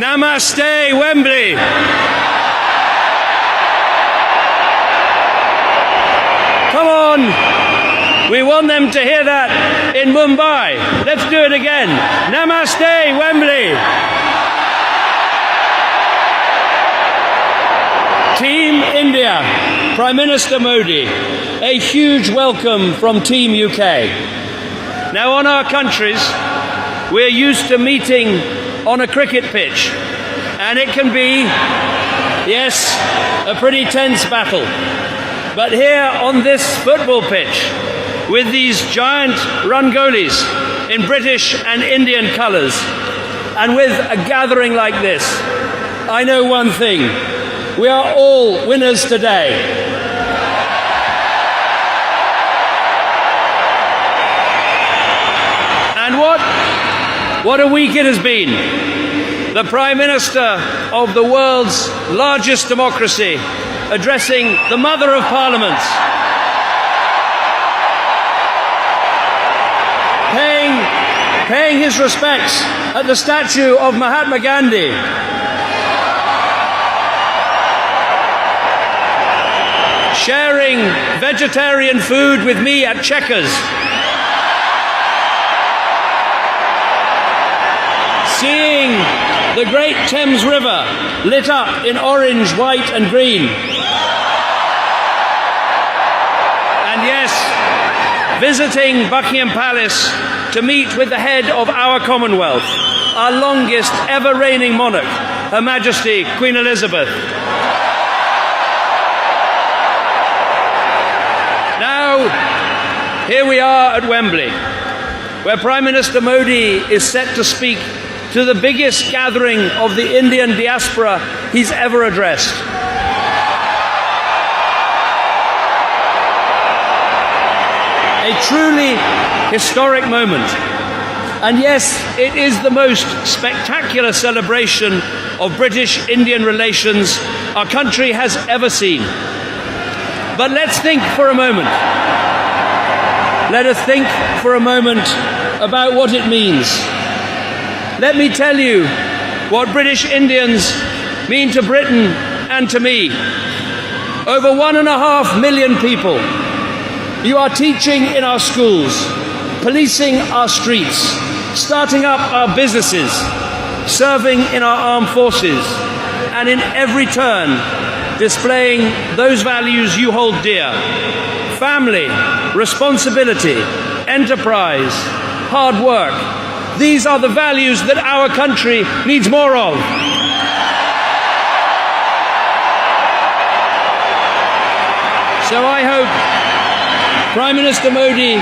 Namaste, Wembley. Come on. We want them to hear that in Mumbai. Let's do it again. Namaste, Wembley. Team India, Prime Minister Modi, a huge welcome from Team UK. Now, on our countries, we're used to meeting on a cricket pitch, and it can be, yes, a pretty tense battle. But here on this football pitch, with these giant Rangolis in British and Indian colours, and with a gathering like this, I know one thing: we are all winners today. And what a week it has been. The Prime Minister of the world's largest democracy addressing the Mother of Parliaments, paying his respects at the statue of Mahatma Gandhi, sharing vegetarian food with me at Chequers, seeing the great Thames River lit up in orange, white and green. And yes, visiting Buckingham Palace to meet with the head of our Commonwealth, our longest ever reigning monarch, Her Majesty Queen Elizabeth. Now, here we are at Wembley, where Prime Minister Modi is set to speak to the biggest gathering of the Indian diaspora he's ever addressed. A truly historic moment. And yes, it is the most spectacular celebration of British-Indian relations our country has ever seen. But let's think for a moment. Let us think for a moment about what it means. Let me tell you what British Indians mean to Britain and to me. Over 1.5 million people. You are teaching in our schools, policing our streets, starting up our businesses, serving in our armed forces, and in every turn displaying those values you hold dear: family, responsibility, enterprise, hard work. These are the values that our country needs more of. So I hope, Prime Minister Modi,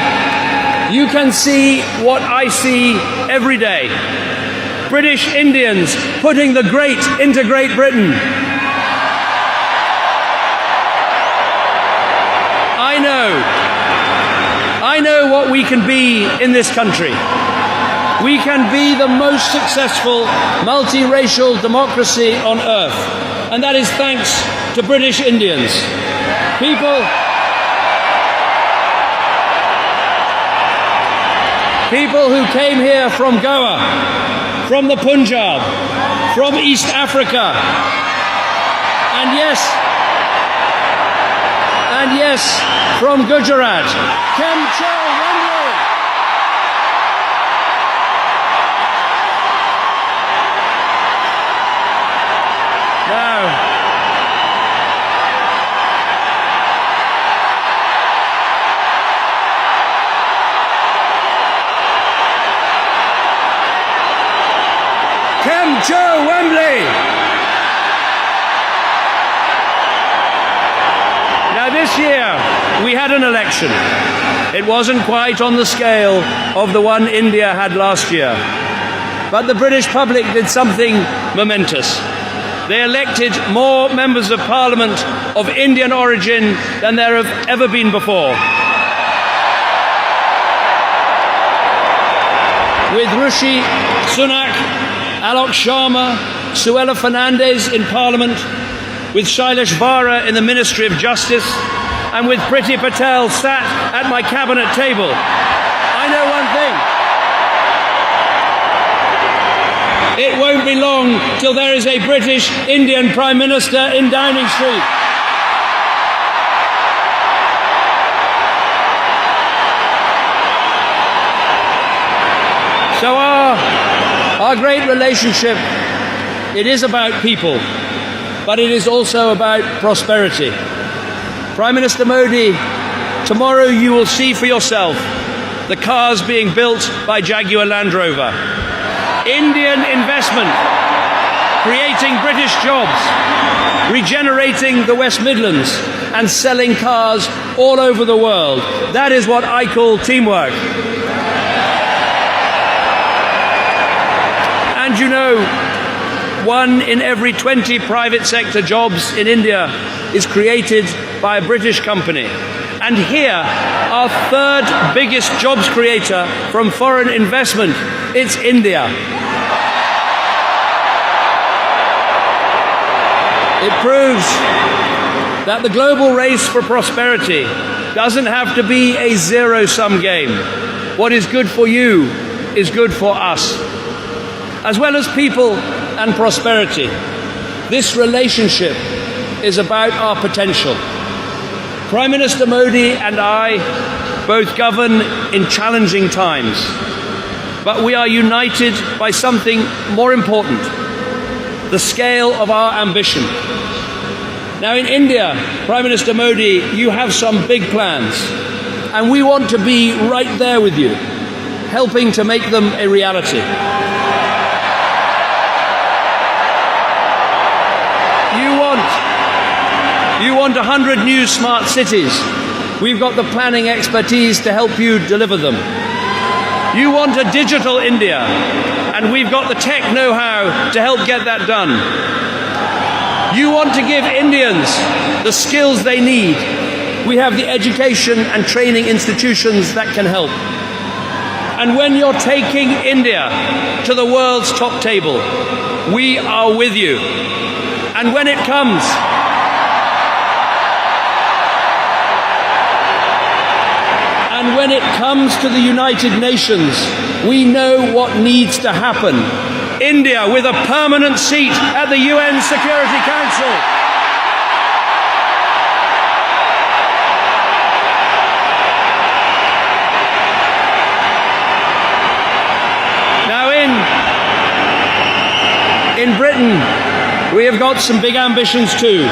you can see what I see every day. British Indians putting the great into Great Britain. I know what we can be in this country. We can be the most successful multiracial democracy on earth. And that is thanks to British Indians. People who came here from Goa, from the Punjab, from East Africa, and yes, from Gujarat. Kem Cho Wembley. Now, Kem Cho Wembley. Now this year we had an election. It wasn't quite on the scale of the one India had last year. But the British public did something momentous. They elected more members of Parliament of Indian origin than there have ever been before. With Rishi Sunak, Alok Sharma, Suella Fernandez in Parliament, with Shailesh Vara in the Ministry of Justice, and with Priti Patel sat at my cabinet table. I know one thing. It won't be long till there is a British Indian Prime Minister in Downing Street. So our great relationship, it is about people, but it is also about prosperity. Prime Minister Modi, tomorrow you will see for yourself the cars being built by Jaguar Land Rover. Indian investment, creating British jobs, regenerating the West Midlands and selling cars all over the world. That is what I call teamwork. And you know, 1 in every 20 private sector jobs in India is created by a British company. And here, our third biggest jobs creator from foreign investment, it's India. It proves that the global race for prosperity doesn't have to be a zero-sum game. What is good for you is good for us. As well as people and prosperity, this relationship is about our potential. Prime Minister Modi and I both govern in challenging times, but we are united by something more important: the scale of our ambition. Now in India, Prime Minister Modi, you have some big plans, and we want to be right there with you, helping to make them a reality. You want 100 new smart cities. We've got the planning expertise to help you deliver them. You want a digital India, and we've got the tech know-how to help get that done. You want to give Indians the skills they need. We have the education and training institutions that can help. And when you're taking India to the world's top table, we are with you. And when it comes to the United Nations, we know what needs to happen. India with a permanent seat at the UN Security Council. Now in Britain, we have got some big ambitions too.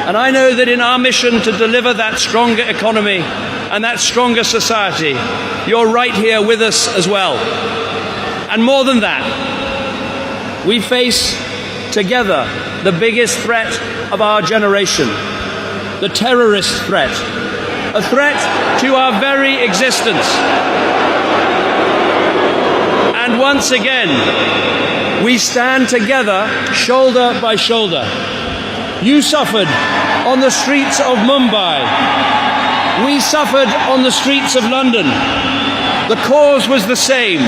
And I know that in our mission to deliver that stronger economy and that stronger society, you're right here with us as well. And more than that, we face together the biggest threat of our generation, the terrorist threat, a threat to our very existence. And once again, we stand together, shoulder by shoulder. You suffered on the streets of Mumbai. We suffered on the streets of London. The cause was the same: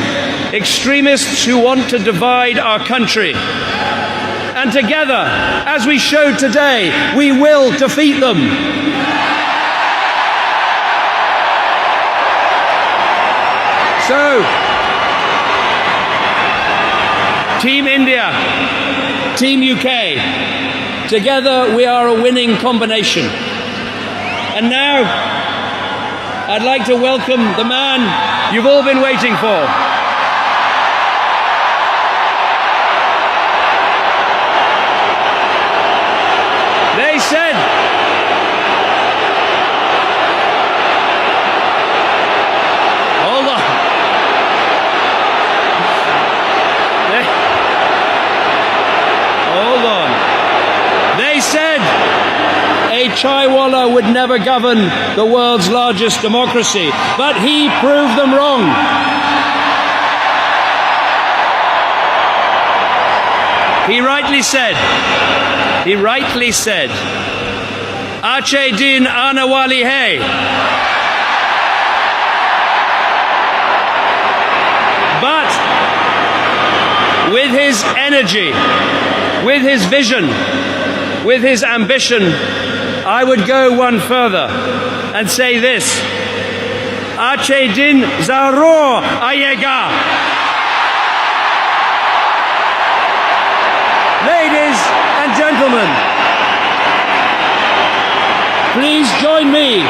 extremists who want to divide our country. And together, as we showed today, we will defeat them. So, Team India, Team UK, together we are a winning combination. And now, I'd like to welcome the man you've all been waiting for. They said, hold on. Hold on. They said a chaiwala would never govern the world's largest democracy, but he proved them wrong. He rightly said, Ache din aane wali hai. But with his energy, with his vision, with his ambition, I would go one further and say this: Ache din zarur aayega. gentlemen, please join me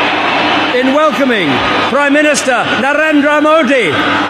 in welcoming Prime Minister Narendra Modi.